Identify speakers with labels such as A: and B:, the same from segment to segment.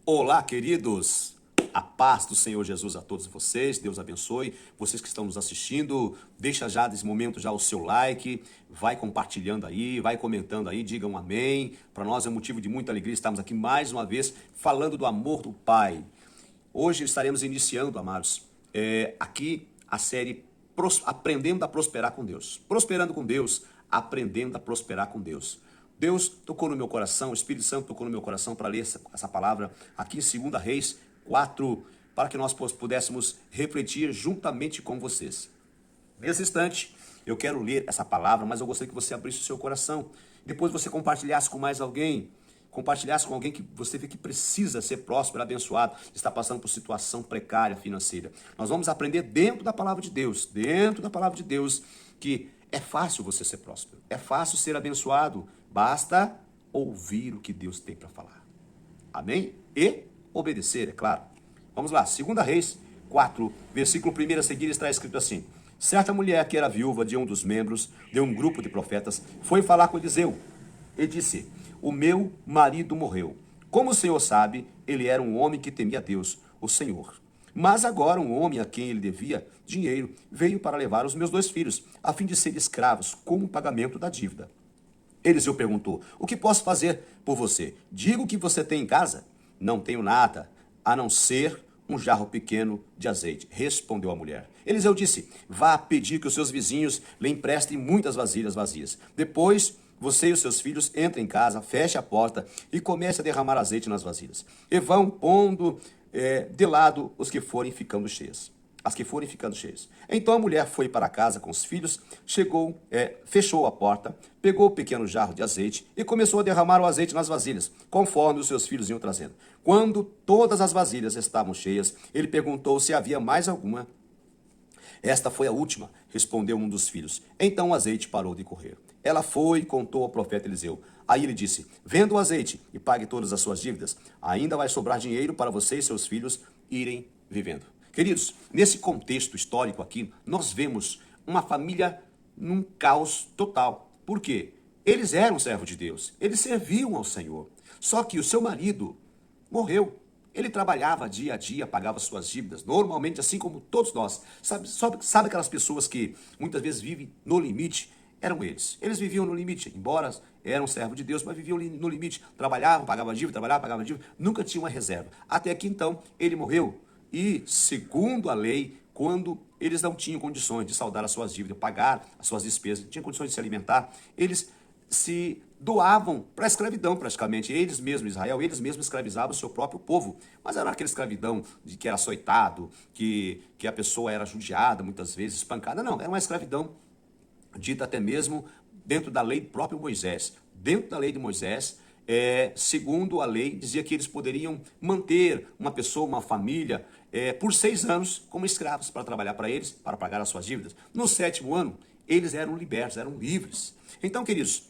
A: Olá, queridos! A paz do Senhor Jesus a todos vocês, Deus abençoe. Vocês que estão nos assistindo, deixa já nesse momento já o seu like, vai compartilhando aí, vai comentando aí, diga um amém. Para nós é um motivo de muita alegria estarmos aqui mais uma vez falando do amor do Pai. Hoje estaremos iniciando, amados, aqui a série Aprendendo a Prosperar com Deus. Prosperando com Deus, aprendendo a prosperar com Deus. Deus tocou no meu coração, o Espírito Santo tocou no meu coração para ler essa palavra aqui em 2 Reis 4, para que nós pudéssemos refletir juntamente com vocês. Nesse instante, eu quero ler essa palavra, mas eu gostaria que você abrisse o seu coração. Depois você compartilhasse com mais alguém. Compartilhasse com alguém que você vê que precisa ser próspero, abençoado, está passando por situação precária financeira. Nós vamos aprender dentro da palavra de Deus, que é fácil você ser próspero, é fácil ser abençoado, basta ouvir o que Deus tem para falar. Amém? E obedecer, é claro. Vamos lá, 2 Reis 4, versículo 1 a seguir está escrito assim: certa mulher que era viúva de um dos membros de um grupo de profetas foi falar com Eliseu e disse: o meu marido morreu. Como o Senhor sabe, ele era um homem que temia Deus, o Senhor. Mas agora um homem a quem ele devia dinheiro veio para levar os meus 2 filhos, a fim de ser escravos, como pagamento da dívida. Eliseu perguntou: o que posso fazer por você? Diga o que você tem em casa. Não tenho nada, a não ser um jarro pequeno de azeite, respondeu a mulher. Eliseu disse: vá pedir que os seus vizinhos lhe emprestem muitas vasilhas vazias. Depois você e os seus filhos entrem em casa, feche a porta e comece a derramar azeite nas vasilhas. E vão pondo de lado os que forem ficando cheias. As que forem ficando cheias. Então a mulher foi para casa com os filhos, fechou a porta, pegou o pequeno jarro de azeite e começou a derramar o azeite nas vasilhas, conforme os seus filhos iam trazendo. Quando todas as vasilhas estavam cheias, ele perguntou se havia mais alguma. Esta foi a última, respondeu um dos filhos. Então o azeite parou de correr. Ela foi e contou ao profeta Eliseu. Aí ele disse: venda o azeite e pague todas as suas dívidas. Ainda vai sobrar dinheiro para você e seus filhos irem vivendo. Queridos, nesse contexto histórico aqui, nós vemos uma família num caos total. Por quê? Eles eram servos de Deus, eles serviam ao Senhor. Só que o seu marido morreu. Ele trabalhava dia a dia, pagava suas dívidas, normalmente assim como todos nós. Sabe aquelas pessoas que muitas vezes vivem no limite? Eram eles. Eles viviam no limite, embora eram servos de Deus, mas viviam no limite. Trabalhavam, pagavam dívida, nunca tinham uma reserva. Até que então ele morreu. E, segundo a lei, quando eles não tinham condições de saldar as suas dívidas, pagar as suas despesas, não tinham condições de se alimentar, eles se doavam para a escravidão praticamente. Eles mesmos, Israel, eles mesmos escravizavam o seu próprio povo. Mas era aquela escravidão de que era açoitado, que a pessoa era judiada, muitas vezes espancada. Não, era uma escravidão dita até mesmo dentro da lei do próprio Moisés. Dentro da lei de Moisés, segundo a lei, dizia que eles poderiam manter uma pessoa, uma família, por 6 anos como escravos para trabalhar para eles, para pagar as suas dívidas. No 7º ano, eles eram libertos, eram livres. Então, queridos,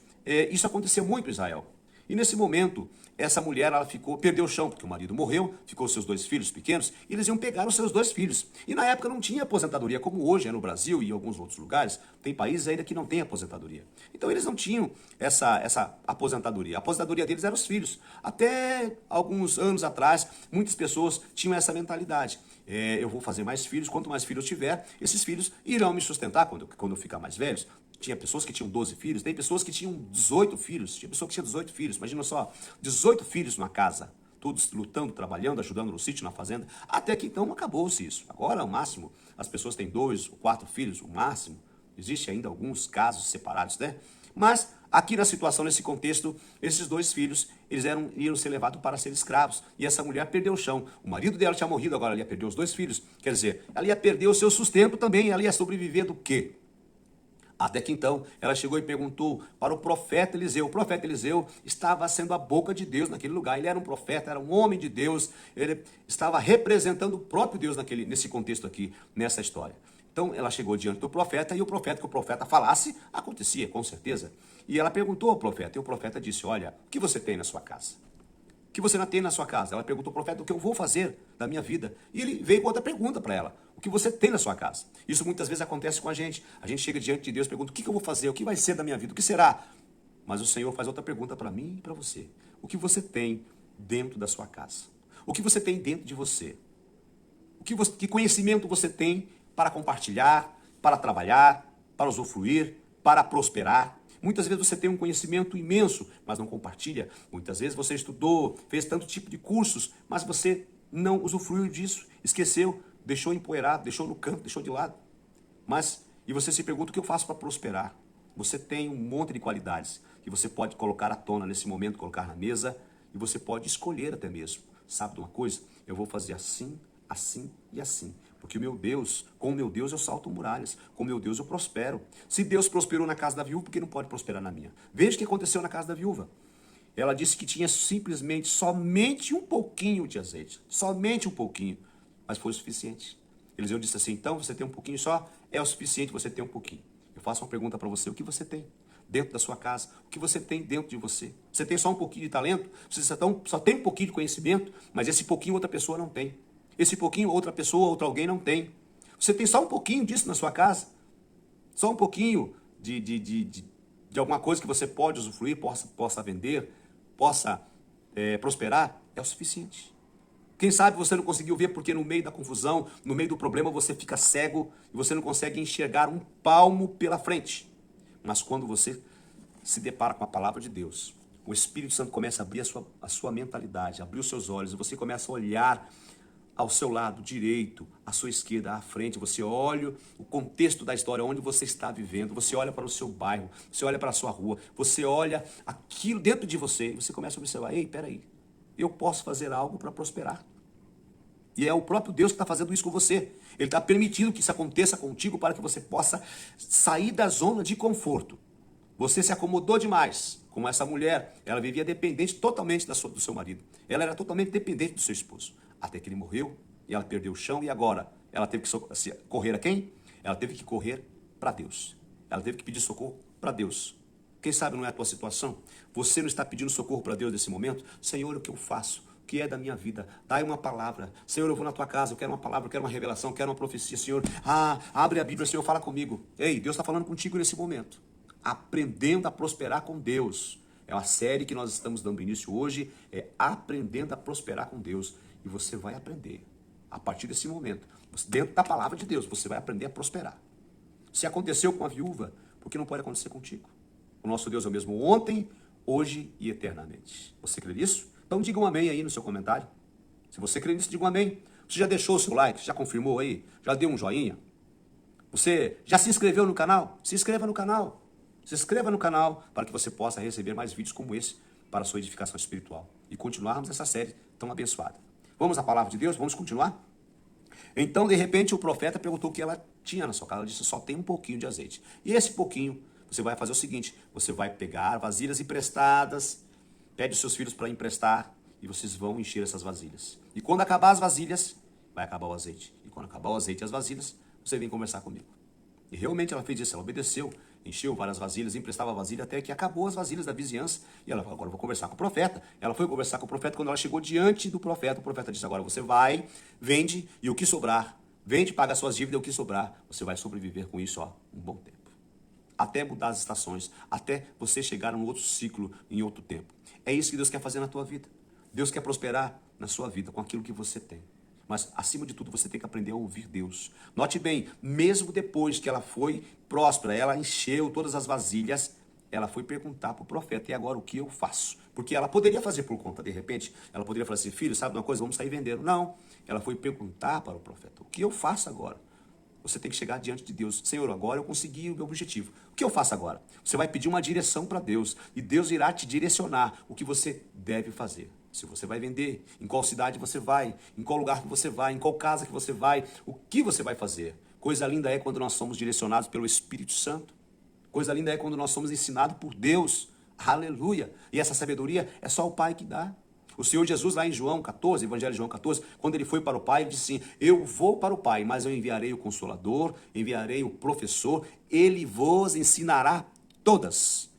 A: isso aconteceu muito em Israel. E nesse momento, essa mulher perdeu o chão, porque o marido morreu, ficou seus 2 filhos pequenos, e eles iam pegar os seus 2 filhos. E na época não tinha aposentadoria, como hoje é no Brasil e em alguns outros lugares, tem países ainda que não tem aposentadoria. Então eles não tinham essa aposentadoria. A aposentadoria deles eram os filhos. Até alguns anos atrás, muitas pessoas tinham essa mentalidade. Eu vou fazer mais filhos, quanto mais filhos eu tiver, esses filhos irão me sustentar quando eu ficar mais velhos. Tinha pessoas que tinham 12 filhos, tem pessoas que tinham 18 filhos, tinha pessoa que tinha 18 filhos, imagina só, 18 filhos numa casa, todos lutando, trabalhando, ajudando no sítio, na fazenda, até que então acabou-se isso. Agora, o máximo, as pessoas têm 2 ou 4 filhos, o máximo, existe ainda alguns casos separados, né? Mas, aqui na situação, nesse contexto, esses 2 filhos, eles iam ser levados para ser escravos, e essa mulher perdeu o chão. O marido dela tinha morrido, agora ela ia perder os 2 filhos, quer dizer, ela ia perder o seu sustento também, ela ia sobreviver do quê? Até que então ela chegou e perguntou para o profeta Eliseu. O profeta Eliseu estava sendo a boca de Deus naquele lugar. Ele era um profeta, era um homem de Deus. Ele estava representando o próprio Deus nesse contexto aqui, nessa história. Então ela chegou diante do profeta e o profeta, que o profeta falasse, acontecia, com certeza. E ela perguntou ao profeta, e o profeta disse: olha, o que você tem na sua casa? Que você não tem na sua casa? Ela perguntou ao profeta: o que eu vou fazer da minha vida? E ele veio com outra pergunta para ela: o que você tem na sua casa? Isso muitas vezes acontece com a gente. A gente chega diante de Deus e pergunta: o que eu vou fazer? O que vai ser da minha vida? O que será? Mas o Senhor faz outra pergunta para mim e para você: o que você tem dentro da sua casa? O que você tem dentro de você? Que conhecimento você tem para compartilhar, para trabalhar, para usufruir, para prosperar? Muitas vezes você tem um conhecimento imenso, mas não compartilha. Muitas vezes você estudou, fez tanto tipo de cursos, mas você não usufruiu disso, esqueceu, deixou empoeirado, deixou no canto, deixou de lado. E você se pergunta: o que eu faço para prosperar? Você tem um monte de qualidades que você pode colocar à tona nesse momento, colocar na mesa, e você pode escolher até mesmo. Sabe de uma coisa? Eu vou fazer assim, assim e assim. Porque com o meu Deus eu salto muralhas, com o meu Deus eu prospero. Se Deus prosperou na casa da viúva, por que não pode prosperar na minha? Veja o que aconteceu na casa da viúva. Ela disse que tinha somente um pouquinho de azeite. Somente um pouquinho. Mas foi o suficiente. Eliseu disse assim: então você tem um pouquinho só? É o suficiente você ter um pouquinho. Eu faço uma pergunta para você: o que você tem dentro da sua casa? O que você tem dentro de você? Você tem só um pouquinho de talento? Você só tem um pouquinho de conhecimento, mas esse pouquinho outra pessoa não tem. Esse pouquinho outra pessoa, outro alguém não tem. Você tem só um pouquinho disso na sua casa? Só um pouquinho de alguma coisa que você pode usufruir, possa vender, possa prosperar? É o suficiente. Quem sabe você não conseguiu ver porque no meio da confusão, no meio do problema, você fica cego e você não consegue enxergar um palmo pela frente. Mas quando você se depara com a palavra de Deus, o Espírito Santo começa a abrir a sua mentalidade, abrir os seus olhos, e você começa a olhar ao seu lado direito, à sua esquerda, à frente. Você olha o contexto da história, onde você está vivendo, você olha para o seu bairro, você olha para a sua rua, você olha aquilo dentro de você, e você começa a observar: ei, peraí, eu posso fazer algo para prosperar. E é o próprio Deus que está fazendo isso com você. Ele está permitindo que isso aconteça contigo para que você possa sair da zona de conforto. Você se acomodou demais. Como essa mulher, ela vivia dependente totalmente do seu marido. Ela era totalmente dependente do seu esposo. Até que ele morreu e ela perdeu o chão. E agora? Ela teve que correr a quem? Ela teve que correr para Deus. Ela teve que pedir socorro para Deus. Quem sabe não é a tua situação? Você não está pedindo socorro para Deus nesse momento? Senhor, o que eu faço? O que é da minha vida? Dai uma palavra. Senhor, eu vou na tua casa, eu quero uma palavra, eu quero uma revelação, eu quero uma profecia. Senhor, abre a Bíblia, Senhor, fala comigo. Ei, Deus está falando contigo nesse momento. Aprendendo a prosperar com Deus. É uma série que nós estamos dando início hoje, é Aprendendo a Prosperar com Deus. E você vai aprender, a partir desse momento, dentro da palavra de Deus, você vai aprender a prosperar. Se aconteceu com a viúva, por que não pode acontecer contigo? O nosso Deus é o mesmo ontem, hoje e eternamente. Você crê nisso? Então diga um amém aí no seu comentário. Se você crê nisso, diga um amém. Você já deixou o seu like? Já confirmou aí? Já deu um joinha? Você já se inscreveu no canal? Se inscreva no canal. Se inscreva no canal para que você possa receber mais vídeos como esse para a sua edificação espiritual. E continuarmos essa série tão abençoada. Vamos à palavra de Deus? Vamos continuar? Então, de repente, o profeta perguntou o que ela tinha na sua casa. Ela disse: só tem um pouquinho de azeite. E esse pouquinho, você vai fazer o seguinte: você vai pegar vasilhas emprestadas, pede os seus filhos para emprestar, e vocês vão encher essas vasilhas. E quando acabar as vasilhas, vai acabar o azeite. E quando acabar o azeite e as vasilhas, você vem conversar comigo. E realmente ela fez isso, ela obedeceu, encheu várias vasilhas, emprestava vasilha até que acabou as vasilhas da vizinhança. E ela falou: agora eu vou conversar com o profeta. Ela foi conversar com o profeta. Quando ela chegou diante do profeta, o profeta disse: agora você vai, vende, e o que sobrar, vende, paga as suas dívidas, e o que sobrar, você vai sobreviver com isso um bom tempo. Até mudar as estações, até você chegar num outro ciclo, em outro tempo. É isso que Deus quer fazer na tua vida. Deus quer prosperar na sua vida com aquilo que você tem. Mas, acima de tudo, você tem que aprender a ouvir Deus. Note bem, mesmo depois que ela foi próspera, ela encheu todas as vasilhas, ela foi perguntar para o profeta: e agora o que eu faço? Porque ela poderia fazer por conta, de repente, ela poderia falar assim: filho, sabe uma coisa, vamos sair vendendo. Não, ela foi perguntar para o profeta: o que eu faço agora? Você tem que chegar diante de Deus: Senhor, agora eu consegui o meu objetivo. O que eu faço agora? Você vai pedir uma direção para Deus, e Deus irá te direcionar o que você deve fazer. Se você vai vender, em qual cidade você vai, em qual lugar que você vai, em qual casa que você vai, o que você vai fazer. Coisa linda é quando nós somos direcionados pelo Espírito Santo. Coisa linda é quando nós somos ensinados por Deus. Aleluia! E essa sabedoria é só o Pai que dá. O Senhor Jesus, lá em João 14, Evangelho de João 14, quando ele foi para o Pai, ele disse assim: eu vou para o Pai, mas eu enviarei o Consolador, enviarei o Professor, ele vos ensinará todas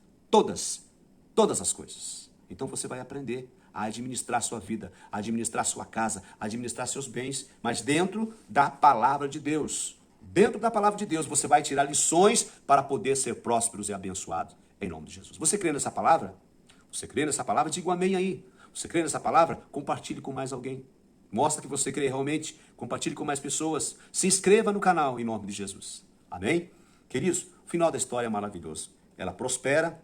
A: as coisas. Então você vai aprender a administrar sua vida, a administrar sua casa, a administrar seus bens, mas dentro da palavra de Deus. Dentro da palavra de Deus, você vai tirar lições para poder ser prósperos e abençoados, em nome de Jesus. Você crê nessa palavra? Você crê nessa palavra? Diga um amém aí. Você crê nessa palavra? Compartilhe com mais alguém. Mostra que você crê realmente. Compartilhe com mais pessoas. Se inscreva no canal em nome de Jesus. Amém? Queridos, o final da história é maravilhoso. Ela prospera,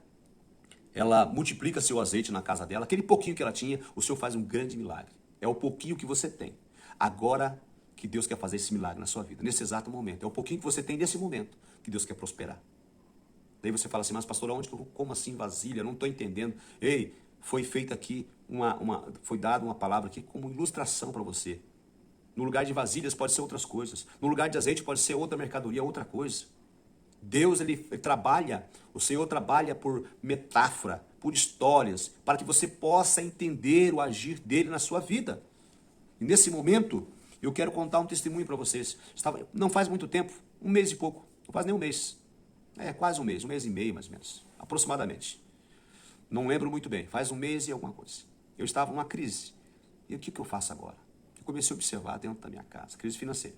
A: ela multiplica seu azeite na casa dela. Aquele pouquinho que ela tinha, o Senhor faz um grande milagre. É o pouquinho que você tem. Agora que Deus quer fazer esse milagre na sua vida, nesse exato momento. É o pouquinho que você tem nesse momento que Deus quer prosperar. Daí você fala assim, mas pastor, onde que eu, como assim vasilha? Eu não estou entendendo. Ei, foi feita aqui, foi dada uma palavra aqui como ilustração para você. No lugar de vasilhas pode ser outras coisas. No lugar de azeite pode ser outra mercadoria, outra coisa. Deus, ele trabalha, o Senhor trabalha por metáfora, por histórias, para que você possa entender o agir dele na sua vida. E nesse momento, eu quero contar um testemunho para vocês. Não faz muito tempo, um mês e pouco, não faz nem um mês. É quase um mês e meio mais ou menos, aproximadamente. Não lembro muito bem, faz um mês e alguma coisa. Eu estava numa crise. E o que eu faço agora? Eu comecei a observar dentro da minha casa, crise financeira.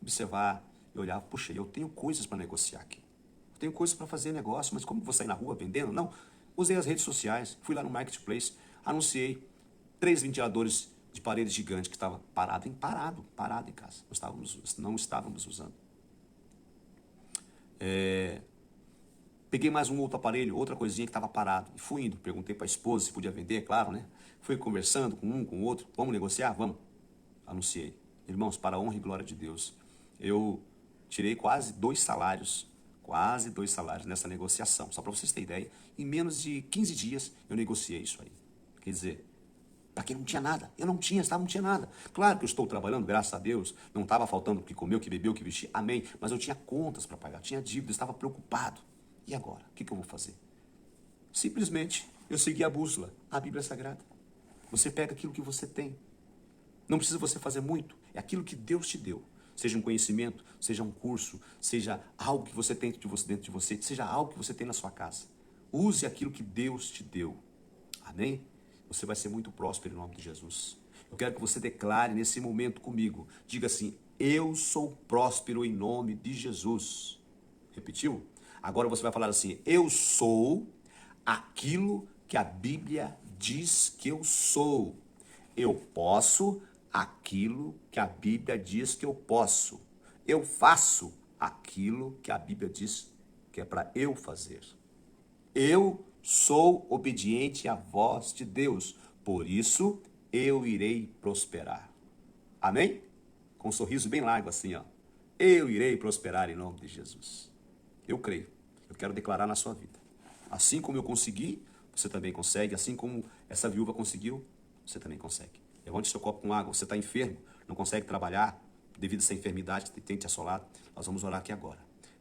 A: Observar, eu olhava, puxa, eu tenho coisas para negociar aqui. Eu tenho coisas para fazer negócio, mas como vou sair na rua vendendo? Não. Usei as redes sociais, fui lá no Marketplace, anunciei 3 ventiladores de parede gigante que estava parado em casa. Não estávamos usando. Peguei mais um outro aparelho, outra coisinha que estava parado. E fui indo, perguntei para a esposa se podia vender, claro, né? Fui conversando com um, com o outro. Vamos negociar? Vamos. Anunciei. Irmãos, para a honra e glória de Deus, eu tirei quase 2 salários nessa negociação. Só para vocês terem ideia, em menos de 15 dias eu negociei isso aí. Quer dizer, para quem não tinha nada. Eu não tinha nada. Claro que eu estou trabalhando, graças a Deus. Não estava faltando o que comer, o que beber, o que vestir. Amém. Mas eu tinha contas para pagar, tinha dívidas, estava preocupado. E agora? O que eu vou fazer? Simplesmente, eu segui a bússola, a Bíblia Sagrada. Você pega aquilo que você tem. Não precisa você fazer muito. É aquilo que Deus te deu. Seja um conhecimento, seja um curso, seja algo que você tem dentro de você, seja algo que você tem na sua casa. Use aquilo que Deus te deu. Amém? Você vai ser muito próspero em nome de Jesus. Eu quero que você declare nesse momento comigo. Diga assim, eu sou próspero em nome de Jesus. Repetiu? Agora você vai falar assim, eu sou aquilo que a Bíblia diz que eu sou. Eu posso aquilo que a Bíblia diz que eu posso. Eu faço aquilo que a Bíblia diz que é para eu fazer. Eu sou obediente à voz de Deus, por isso eu irei prosperar. Amém? Com um sorriso bem largo assim, ó. Eu irei prosperar em nome de Jesus. Eu creio. Eu quero declarar na sua vida. Assim como eu consegui, você também consegue. Assim como essa viúva conseguiu, você também consegue. Levante seu copo com água. Você está enfermo, não consegue trabalhar devido a essa enfermidade que tem te assolado. Nós vamos orar aqui agora.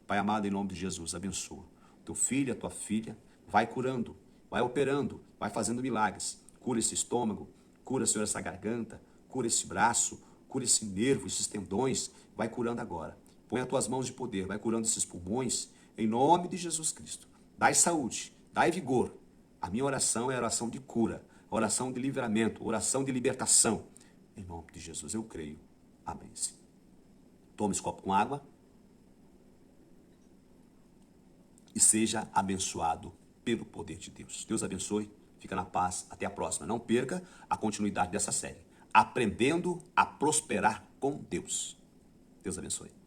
A: Pai amado, em nome de Jesus, abençoa. Teu filho, a tua filha, vai curando, vai operando, vai fazendo milagres. Cura esse estômago, cura, Senhor, essa garganta, cura esse braço, cura esse nervo, esses tendões. Vai curando agora. Põe as tuas mãos de poder, vai curando esses pulmões, em nome de Jesus Cristo. Dai saúde, dai vigor. A minha oração é a oração de cura, oração de livramento, oração de libertação. Em nome de Jesus, eu creio. Amém. Tome esse copo com água e seja abençoado pelo poder de Deus. Deus abençoe, fica na paz, até a próxima. Não perca a continuidade dessa série, Aprendendo a Prosperar com Deus. Deus abençoe.